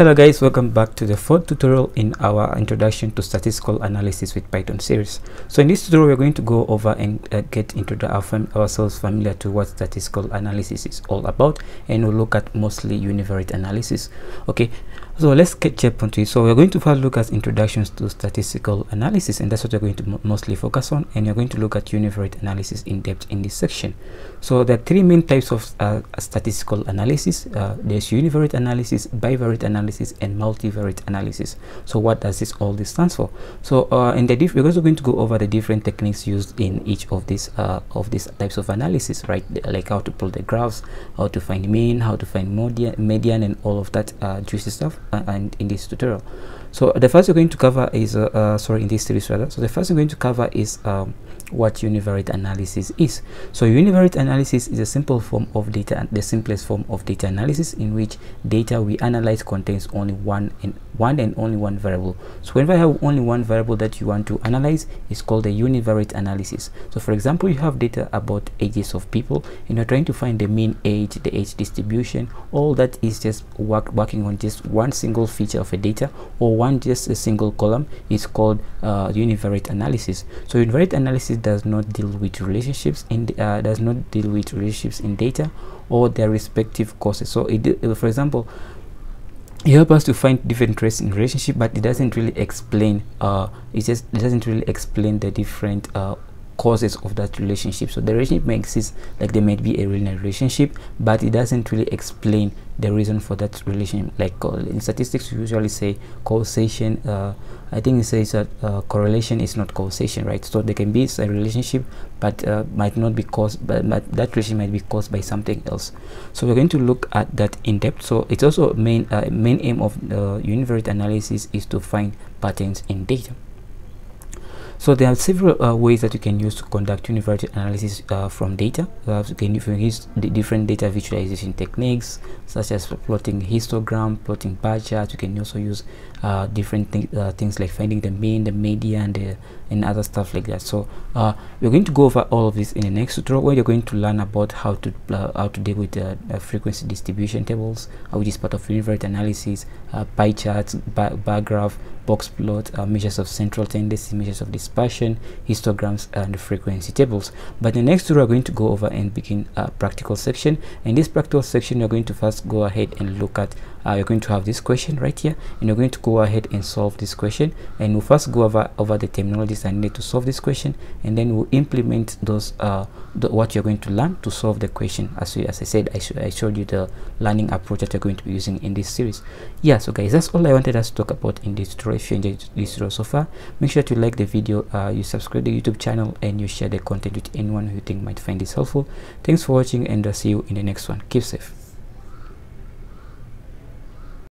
Hello guys, welcome back to the fourth tutorial in our introduction to statistical analysis with Python series. So in this tutorial we're going to go over and get into ourselves familiar to what statistical analysis is all about, and we'll look at mostly univariate analysis. Okay, so let's jump onto it. So we're going to first look at introductions to statistical analysis, and that's what we're going to mostly focus on, and you're going to look at univariate analysis in depth in this section. So there are three main types of statistical analysis. There's univariate analysis, bivariate analysis, and multivariate analysis. So what does this stands for? So we're also going to go over the different techniques used in each of these types of analysis, right? Like how to pull the graphs, how to find mean, how to find median, and all of that juicy stuff and in this tutorial. So the first we're going to cover is in this series rather. So the first we're going to cover is what univariate analysis is. So univariate analysis is a simple form of data, the simplest form of data analysis, in which data we analyze contains only one and only one variable. So whenever you have only one variable that you want to analyze, it's called a univariate analysis. So for example, you have data about ages of people and you're trying to find the mean age, the age distribution. All that is just working on just one single feature of a data, or just a single column. Is called univariate analysis. So univariate analysis does not deal with relationships in data or their respective causes. So for example, it helps us to find different traits in relationship, but it doesn't really explain it doesn't really explain the different causes of that relationship. So the relationship may exist, like there might be a linear relationship, but it doesn't really explain the reason for that relationship. Like in statistics, we usually say causation. I think it says that correlation is not causation, right? So there can be a relationship, but might not be caused, but that relationship might be caused by something else. So we're going to look at that in depth. So it's also main aim of univariate analysis is to find patterns in data. So there are several ways that you can use to conduct univariate analysis from data. You can use the different data visualization techniques, such as plotting histogram, plotting bar charts. You can also use different things like finding the mean, the median, and other stuff like that. So we're going to go over all of this in the next tutorial, where you're going to learn about how to deal with frequency distribution tables, which is part of univariate analysis, pie charts, bar graph, box plot, measures of central tendency, measures of dispersion, histograms, and frequency tables. But the next tutorial we're going to go over and begin a practical section. In this practical section, you're going to first go ahead and look at you're going to have this question right here, and you're going to go ahead and solve this question, and we'll first go over the terminologies I need to solve this question, and then we'll implement those what you're going to learn to solve the question. As I said, I showed you the learning approach that you're going to be using in this series. Yeah, so guys, that's all I wanted us to talk about in this tutorial. If you enjoyed this tutorial so far, make sure to like the video, you subscribe to the YouTube channel, and you share the content with anyone who you think might find this helpful. Thanks for watching, and I'll see you in the next one. Keep safe.